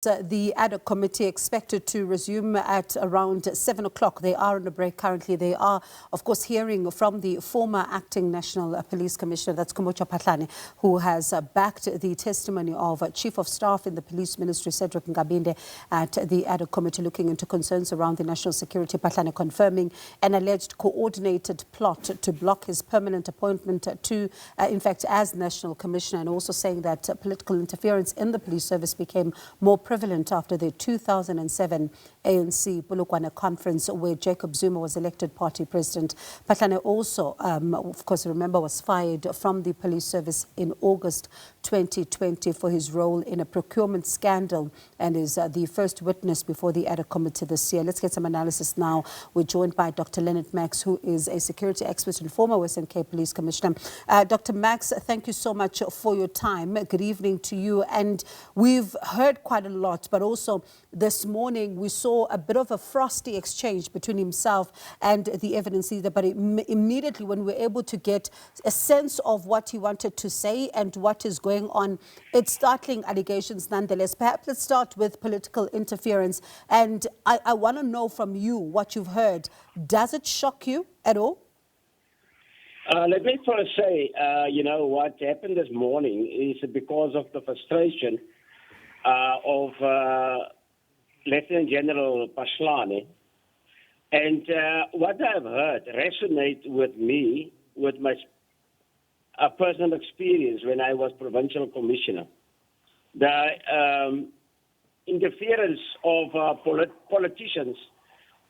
the Ad Hoc Committee expected to resume at around 7 o'clock. They are on a break currently. They are, of course, hearing from the former acting National Police Commissioner, that's Khomotso Phahlane, who has backed the testimony of Chief of Staff in the Police Ministry, Cedrick Nkabinde, at the Ad Hoc Committee looking into concerns around the national security. Phahlane confirming an alleged coordinated plot to block his permanent appointment to, in fact, as National Commissioner, and also saying that political interference in the police service became more prevalent after the 2007 ANC Polokwane Conference, where Jacob Zuma was elected party president. Phahlane also, of course, remember, was fired from the police service in August 2020 for his role in a procurement scandal, and is the first witness before the Ad Hoc Committee this year. Let's get some analysis now. We're joined by Dr. Lennit Max, who is a security expert and former Western Cape Police Commissioner. Dr. Max, thank you so much for your time. Good evening to you. And we've heard quite a lot, but also this morning we saw a bit of a frosty exchange between himself and the evidence leader, but immediately when we were able to get a sense of what he wanted to say and what is going on, it's startling allegations nonetheless. Perhaps let's start with political interference. And I want to know from you what you've heard. Does it shock you at all? Let me first say, what happened this morning is because of the frustration of Lieutenant General Phahlane. And what I've heard resonates with me, with my personal experience when I was provincial commissioner. The interference of politicians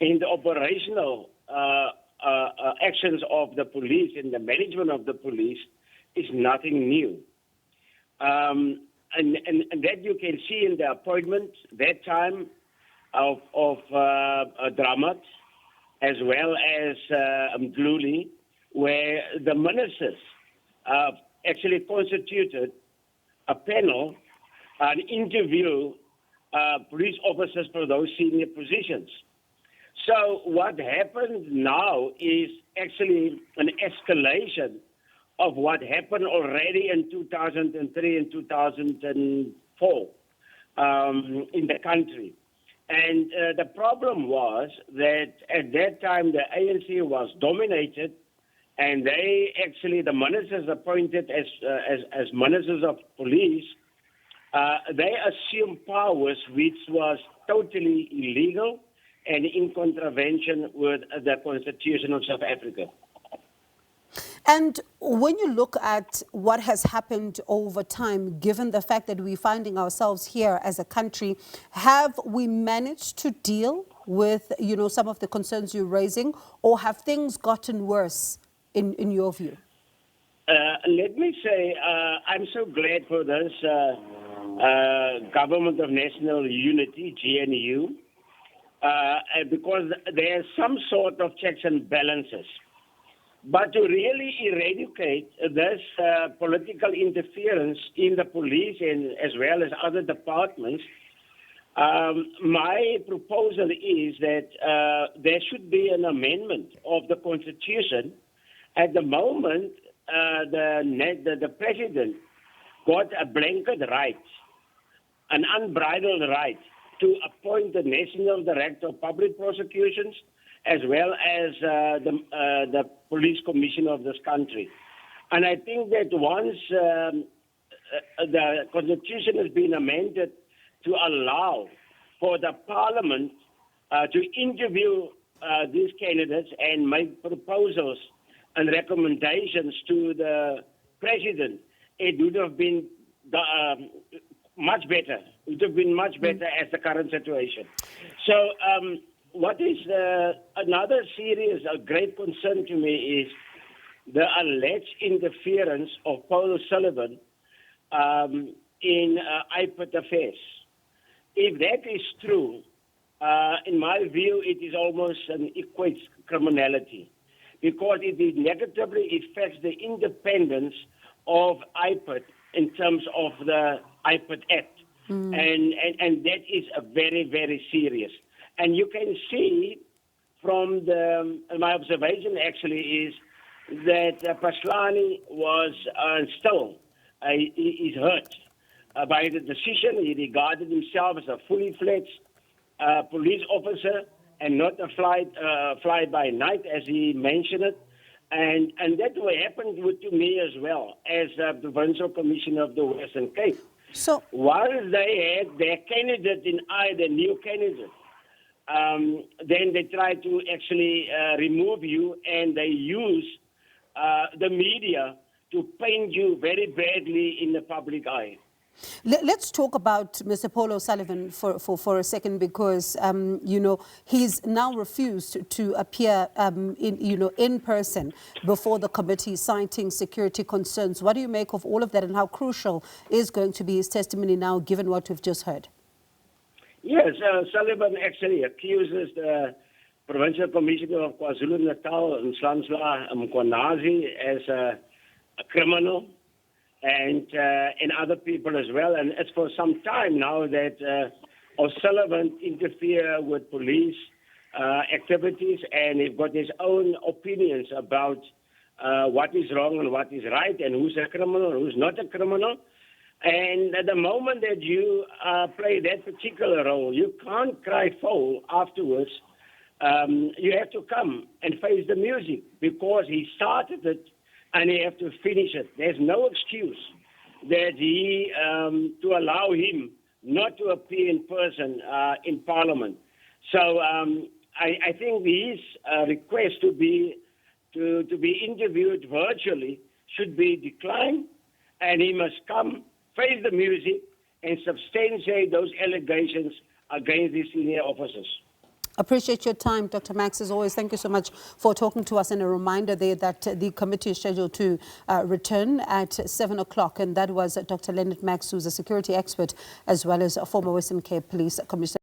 in the operational actions of the police and the management of the police is nothing new. And that you can see in the appointment that time of Dramat, as well as Mdluli, where the ministers actually constituted a panel and interview police officers for those senior positions. So what happened now is actually an escalation of what happened already in 2003 and 2004 in the country. And the problem was that at that time the ANC was dominated, and they actually, the ministers appointed as ministers of police, they assumed powers which was totally illegal and in contravention with the Constitution of South Africa. And when you look at what has happened over time, given the fact that we're finding ourselves here as a country, have we managed to deal with, some of the concerns you're raising, or have things gotten worse in your view? Let me say, I'm so glad for this Government of National Unity, GNU, because there's some sort of checks and balances. But to really eradicate this political interference in the police and as well as other departments, my proposal is that there should be an amendment of the Constitution. At the moment, the President got a blanket right, an unbridled right, to appoint the National Director of Public Prosecutions as well as the Police Commissioner of this country. And I think that once the Constitution has been amended to allow for the Parliament to interview these candidates and make proposals and recommendations to the President, it would have been much better. It would have been much better as the current situation. So what is another serious, great concern to me is the alleged interference of Paul Sullivan in IPID affairs. If that is true, in my view, it is almost an equates criminality, because it negatively affects the independence of IPID in terms of the IPID Act. And that is a very, very serious. And you can see from my observation actually is that Phahlane was still is hurt by the decision. He regarded himself as a fully fledged police officer and not a fly-by-night, as he mentioned it. And that happened to me as well, as Provincial Commissioner of the Western Cape. So, once they had their candidate in the new candidate, then they try to actually remove you, and they use the media to paint you very badly in the public eye. Let's talk about Mr. Paulo Sullivan for a second, because he's now refused to appear in person before the committee, citing security concerns. What do you make of all of that, and how crucial is going to be his testimony now, given what we've just heard? Yes, Sullivan actually accuses the Provincial Commissioner of KwaZulu-Natal, Nhlanhla Mkhwanazi, as a criminal, and other people as well. And it's for some time now that Sullivan interfere with police activities, and he's got his own opinions about what is wrong and what is right, and who's a criminal and who's not a criminal. And at the moment that you play that particular role, you can't cry foul afterwards. You have to come and face the music, because he started it and he have to finish it. There's no excuse that to allow him not to appear in person in Parliament. So I think his request to be interviewed virtually should be declined, and he must come, face the music, and substantiate those allegations against these senior officers. Appreciate your time, Dr. Max, as always. Thank you so much for talking to us, and a reminder there that the committee is scheduled to return at 7 o'clock, and that was Dr. Lennit Max, who's a security expert as well as a former Western Cape Police Commissioner.